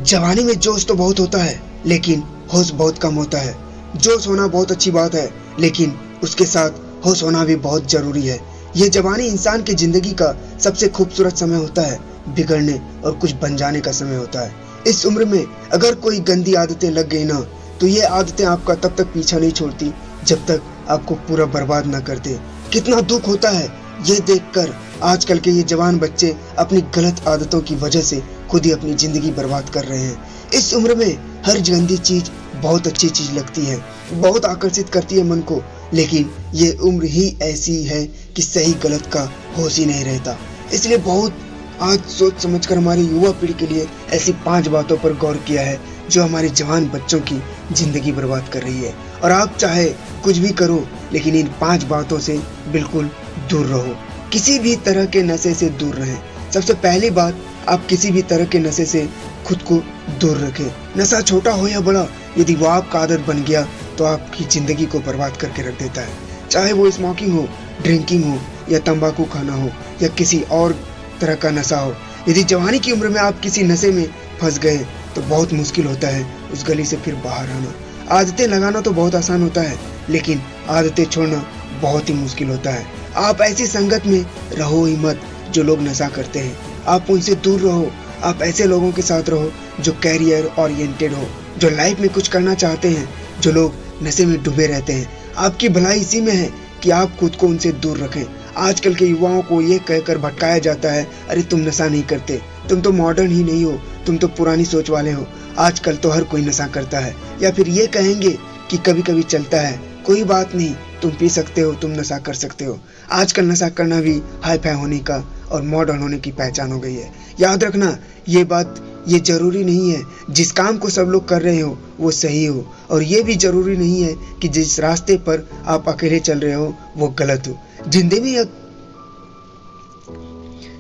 जवानी में जोश तो बहुत होता है, लेकिन होश बहुत कम होता है। जोश होना बहुत अच्छी बात है, लेकिन उसके साथ होश होना भी बहुत जरूरी है। ये जवानी इंसान की जिंदगी का सबसे खूबसूरत समय होता है, बिगड़ने और कुछ बन जाने का समय होता है। इस उम्र में अगर कोई गंदी आदतें लग गई ना, तो ये आदतें आपका तब तक पीछा नहीं छोड़ती जब तक आपको पूरा बर्बाद ना कर दे। कितना दुख होता है ये देखकर आजकल के ये जवान बच्चे अपनी गलत आदतों की वजह से खुद ही अपनी जिंदगी बर्बाद कर रहे हैं। इस उम्र में हर गंदी चीज बहुत अच्छी चीज लगती है, बहुत आकर्षित करती है मन को, लेकिन ये उम्र ही ऐसी है कि सही गलत का होश ही नहीं रहता। इसलिए बहुत आज सोच समझकर हमारी युवा पीढ़ी के लिए ऐसी 5 बातों पर गौर किया है जो हमारे जवान बच्चों की जिंदगी बर्बाद कर रही है। और आप चाहे कुछ भी करो, लेकिन इन 5 बातों से बिल्कुल दूर रहो। किसी भी तरह के नशे से दूर रहें। सबसे पहली बात, आप किसी भी तरह के नशे से खुद को दूर रखें। नशा छोटा हो या बड़ा, यदि वो आपका आदत बन गया तो आपकी जिंदगी को बर्बाद करके रख देता है। चाहे वो स्मोकिंग हो, ड्रिंकिंग हो, या तंबाकू खाना हो, या किसी और तरह का नशा हो। यदि जवानी की उम्र में आप किसी नशे में फंस गए तो बहुत मुश्किल होता है उस गली से फिर बाहर आना। आदतें लगाना तो बहुत आसान होता है, लेकिन आदतें छोड़ना बहुत ही मुश्किल होता है। आप ऐसी संगत में रहो ही मत जो लोग नशा करते हैं, आप उनसे दूर रहो। आप ऐसे लोगों के साथ रहो जो कैरियर ओरिएंटेड हो, जो लाइफ में कुछ करना चाहते हैं। जो लोग नशे में डूबे रहते हैं, आपकी भलाई इसी में है कि आप खुद को उनसे दूर रखें। आजकल के युवाओं को ये कहकर भटकाया जाता है, अरे तुम नशा नहीं करते, तुम तो मॉडर्न ही नहीं हो, तुम तो पुरानी सोच वाले हो। आजकल तो हर कोई नशा करता है। या फिर ये कहेंगे कि कभी कभी चलता है, कोई बात नहीं, तुम पी सकते हो, तुम नशा कर सकते हो। आजकल नशा करना भी हाई फाई होने का और मॉडर्न होने की पहचान हो गई है। याद रखना ये बात, ये जरूरी नहीं है जिस काम को सब लोग कर रहे हो वो सही हो, और ये भी जरूरी नहीं है कि जिस रास्ते पर आप अकेले चल रहे हो वो गलत हो।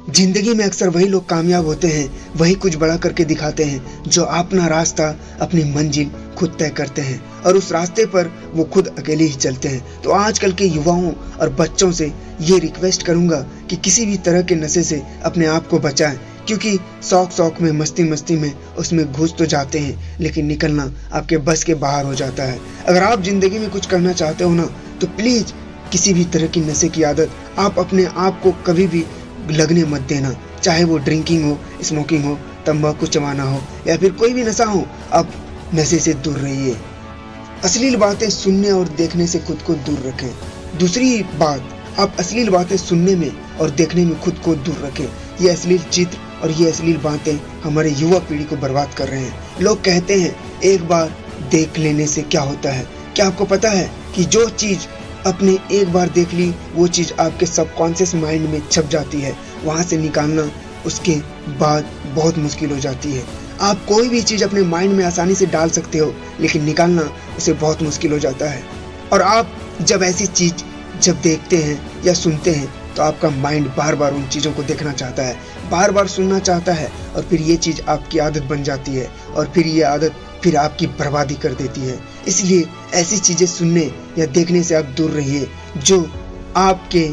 जिंदगी में अक्सर वही लोग कामयाब होते हैं, वही कुछ बड़ा करके दिखाते हैं जो अपना रास्ता, अपनी मंजिल खुद तय करते हैं, और उस रास्ते पर वो खुद अकेले ही चलते हैं। तो आजकल के युवाओं और बच्चों से ये रिक्वेस्ट करूंगा कि किसी भी तरह के नशे से अपने आप को बचाएं, क्योंकि शौक में, मस्ती में उसमें घुस तो जाते हैं, लेकिन निकलना आपके बस के बाहर हो जाता है। अगर आप जिंदगी में कुछ करना चाहते हो ना, तो प्लीज किसी भी तरह की नशे की आदत आप अपने आप को कभी भी लगने मत देना। चाहे वो ड्रिंकिंग हो, स्मोकिंग हो, तंबाकू चबाना हो, या फिर कोई भी नशा हो, आप नशे से दूर रहिए। अश्लील बातें सुनने और देखने से खुद को दूर रखें। दूसरी बात, आप अश्लील बातें सुनने में और देखने में खुद को दूर रखें। ये अश्लील चित्र और ये अश्लील बातें हमारे युवा पीढ़ी को बर्बाद कर रहे हैं। लोग कहते हैं एक बार देख लेने से क्या होता है। क्या आपको पता है कि जो चीज अपने एक बार देख ली, वो चीज आपके सबकॉन्शियस माइंड में छप जाती है, वहां से निकालना उसके बाद बहुत मुश्किल हो जाती है। आप कोई भी चीज अपने माइंड में आसानी से डाल सकते हो, लेकिन निकालना उसे बहुत मुश्किल हो जाता है। और आप जब ऐसी चीज जब देखते हैं या सुनते हैं, तो आपका माइंड बार बार उन चीजों को देखना चाहता है, बार बार सुनना चाहता है, और फिर ये चीज आपकी आदत बन जाती है, और फिर ये आदत फिर आपकी बर्बादी कर देती है। इसलिए ऐसी चीजें सुनने या देखने से आप दूर रहिए जो आपके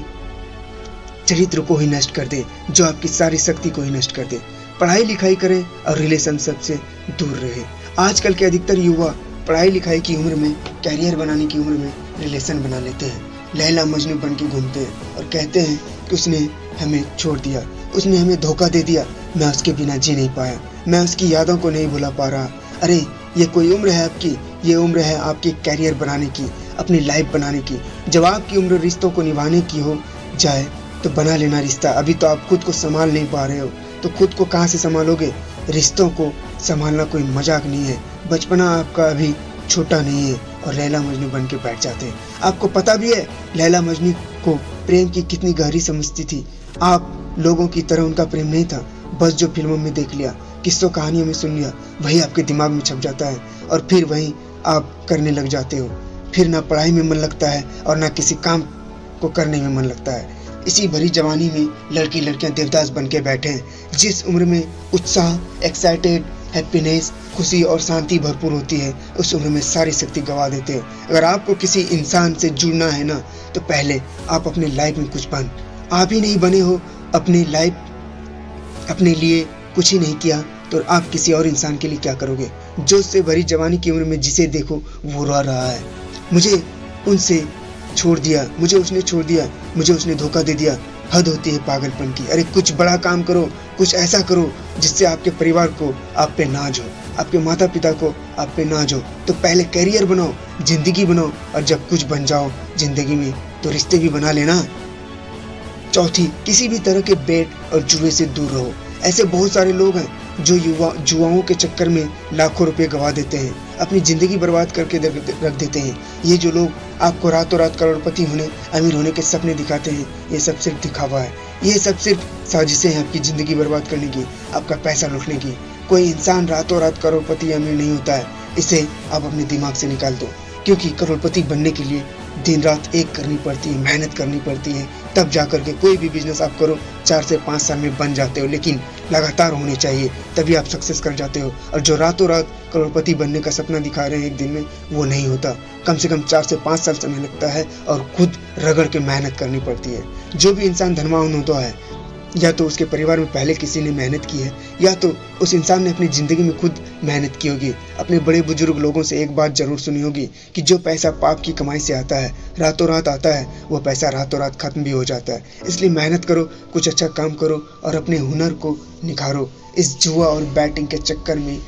चरित्र को ही नष्ट कर दे, जो आपकी सारी शक्ति को ही नष्ट कर दे। पढ़ाई लिखाई करें और रिलेशनशिप से दूर रहे। आजकल के अधिकतर युवा पढ़ाई लिखाई की उम्र में, कैरियर बनाने की उम्र में रिलेशन बना लेते हैं, लैला मजनू बन के घूमते हैं और कहते हैं कि उसने हमें छोड़ दिया, उसने हमें धोखा दे दिया, मैं उसके बिना जी नहीं पाया, मैं उसकी यादों को नहीं भुला पा रहा। अरे ये कोई उम्र है आपकी? ये उम्र है आपकी कैरियर बनाने की, अपनी लाइफ बनाने की। जब आपकी उम्र रिश्तों को निभाने की हो जाए तो बना लेना रिश्ता। अभी तो आप खुद को संभाल नहीं पा रहे हो, तो खुद को कहाँ से संभालोगे? रिश्तों को संभालना कोई मजाक नहीं है। बचपना आपका अभी छोटा नहीं है और लैला मजनू बन के बैठ जाते हैं। आपको पता भी है लैला मजनू को प्रेम की कितनी गहरी समझती थी। आप लोगों की तरह उनका प्रेम नहीं था, बस जो फिल्मों में देख लिया, किस्सों कहानियों में सुन लिया, वही आपके दिमाग में छप जाता है, और फिर वही आप करने लग जाते हो। फिर ना पढ़ाई में मन लगता है और ना किसी काम को करने में मन लगता है। इसी भरी जवानी में लड़की लड़कियां देवदास बन के बैठे हैं। जिस उम्र में उत्साह, एक्साइटेड, हैप्पीनेस, खुशी और शांति भरपूर होती है, उस उम्र में सारी शक्ति गवा देते हो। अगर आपको किसी इंसान से जुड़ना है ना, तो पहले आप अपने लाइफ में कुछ आप ही नहीं बने हो। अपनी लाइफ अपने लिए कुछ ही नहीं किया तो आप किसी और इंसान के लिए क्या करोगे? जोश से भरी जवानी की उम्र में जिसे देखो वो रो रहा है, मुझे उनसे छोड़ दिया, मुझे उसने छोड़ दिया, मुझे उसने धोखा दे दिया। हद होती है पागलपन की। अरे कुछ बड़ा काम करो, कुछ ऐसा करो जिससे आपके परिवार को आप पे नाज हो, आपके माता पिता को आप पे नाज हो। तो पहले करियर बनाओ, जिंदगी बनाओ, और जब कुछ बन जाओ जिंदगी में तो रिश्ते भी बना लेना। चौथी, किसी भी तरह के बेट और जुए से दूर रहो। ऐसे बहुत सारे लोग हैं जो जुआओं के चक्कर में लाखों रुपए गवा देते हैं, अपनी जिंदगी बर्बाद करके रख देते हैं। ये जो लोग आपको रातों रात करोड़पति होने, अमीर होने के सपने दिखाते हैं, ये सब सिर्फ दिखावा है। ये सब सिर्फ साजिशें हैं आपकी जिंदगी बर्बाद करने की, आपका पैसा लूटने की। कोई इंसान रातों रात करोड़पति या अमीर नहीं होता है, इसे आप अपने दिमाग से निकाल दो। क्योंकि करोड़पति बनने के लिए दिन रात एक करनी पड़ती है, मेहनत करनी पड़ती है, तब जाकर के कोई भी बिजनेस आप करो 4 से 5 साल में बन जाते हो। लेकिन लगातार होने चाहिए, तभी आप सक्सेस कर जाते हो। और जो रातों रात करोड़पति बनने का सपना दिखा रहे हैं एक दिन में, वो नहीं होता। कम से कम 4 से 5 साल समय लगता है और खुद रगड़ के मेहनत करनी पड़ती है। जो भी इंसान धनवान होता है, या तो उसके परिवार में पहले किसी ने मेहनत की है, या तो उस इंसान ने अपनी जिंदगी में खुद मेहनत की होगी। अपने बड़े बुजुर्ग लोगों से एक बात जरूर सुनी होगी कि जो पैसा पाप की कमाई से आता है, रातों रात आता है, वो पैसा रातों रात खत्म भी हो जाता है। इसलिए मेहनत करो, कुछ अच्छा काम करो और अपने हुनर को निखारो। इस जुआ और बैटिंग के चक्कर में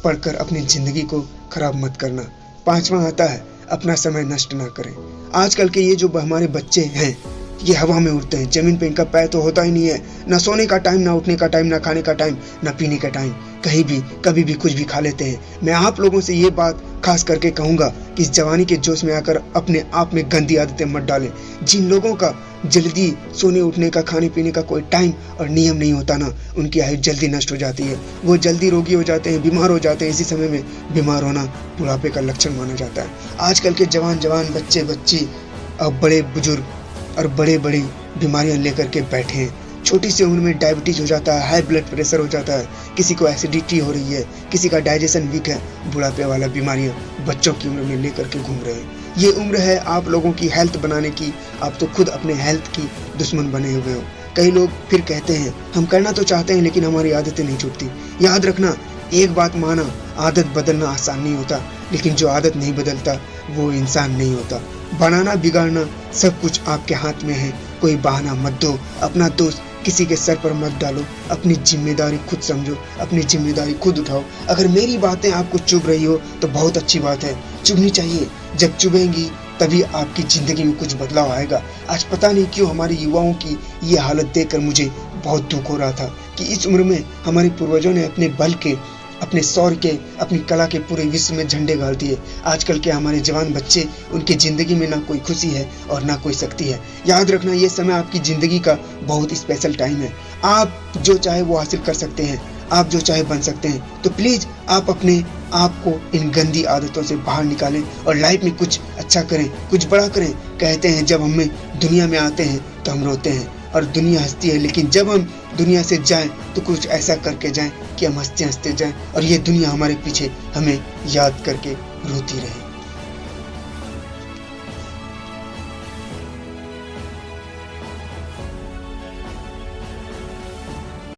पड़कर अपनी जिंदगी को खराब मत करना। 5वां आता है, अपना समय नष्ट ना करें। आजकल के ये जो हमारे बच्चे हैं, ये हवा में उड़ते हैं, जमीन पे इनका पैर तो होता ही नहीं है। ना सोने का टाइम, ना उठने का टाइम, ना खाने का टाइम, ना पीने का टाइम। कहीं भी कभी भी कुछ भी खा लेते हैं। मैं आप लोगों से ये बात खास करके कहूंगा कि इस जवानी के जोश में आकर अपने आप में गंदी आदतें मत डालें। जिन लोगों का जल्दी सोने उठने का, खाने पीने का कोई टाइम और नियम नहीं होता ना, उनकी आयु जल्दी नष्ट हो जाती है। वो जल्दी रोगी हो जाते हैं, बीमार हो जाते हैं। इसी समय में बीमार होना बुढ़ापे का लक्षण माना जाता है। आजकल के जवान बच्चे और बड़े बुजुर्ग और बड़े बीमारियां लेकर के बैठे हैं। छोटी सी उम्र में डायबिटीज हो जाता है, हाई ब्लड प्रेशर हो जाता है, किसी को एसिडिटी हो रही है, किसी का डाइजेशन वीक है। बुढ़ापे वाला बीमारियां बच्चों की उम्र में लेकर के घूम रहे हैं। ये उम्र है आप लोगों की हेल्थ बनाने की, आप तो खुद अपने हेल्थ की दुश्मन बने हुए हो। कई लोग फिर कहते हैं हम करना तो चाहते हैं लेकिन हमारी आदतें नहीं छूटती। याद रखना, एक बात माना, आदत बदलना आसान नहीं होता, लेकिन जो आदत नहीं बदलता वो इंसान नहीं होता। बनाना बिगाड़ना सब कुछ आपके हाथ में है। कोई बहाना मत दो, अपना दोष किसी के सर पर मत डालो। अपनी जिम्मेदारी खुद समझो, अपनी जिम्मेदारी खुद उठाओ। अगर मेरी बातें आपको चुभ रही हो तो बहुत अच्छी बात है, चुभनी चाहिए। जब चुभेंगी तभी आपकी जिंदगी में कुछ बदलाव आएगा। आज पता नहीं क्यों हमारे युवाओं की ये हालत देखकर मुझे बहुत दुख हो रहा था कि इस उम्र में हमारे पूर्वजों ने अपने बल के, अपने शौर्य के, अपनी कला के पूरे विश्व में झंडे गाड़ दिए। आजकल के हमारे जवान बच्चे, उनकी जिंदगी में ना कोई खुशी है और ना कोई शक्ति है। याद रखना, ये समय आपकी जिंदगी का बहुत स्पेशल टाइम है। आप जो चाहे वो हासिल कर सकते हैं, आप जो चाहे बन सकते हैं। तो प्लीज आप अपने आप को इन गंदी आदतों से बाहर निकालें और लाइफ में कुछ अच्छा करें, कुछ बड़ा करें। कहते हैं जब हमें दुनिया में आते हैं तो हम रोते हैं और दुनिया हंसती है, लेकिन जब हम दुनिया से जाएं तो कुछ ऐसा करके जाएं कि हम हंसते हंसते जाएं और ये दुनिया हमारे पीछे हमें याद करके रोती रहे।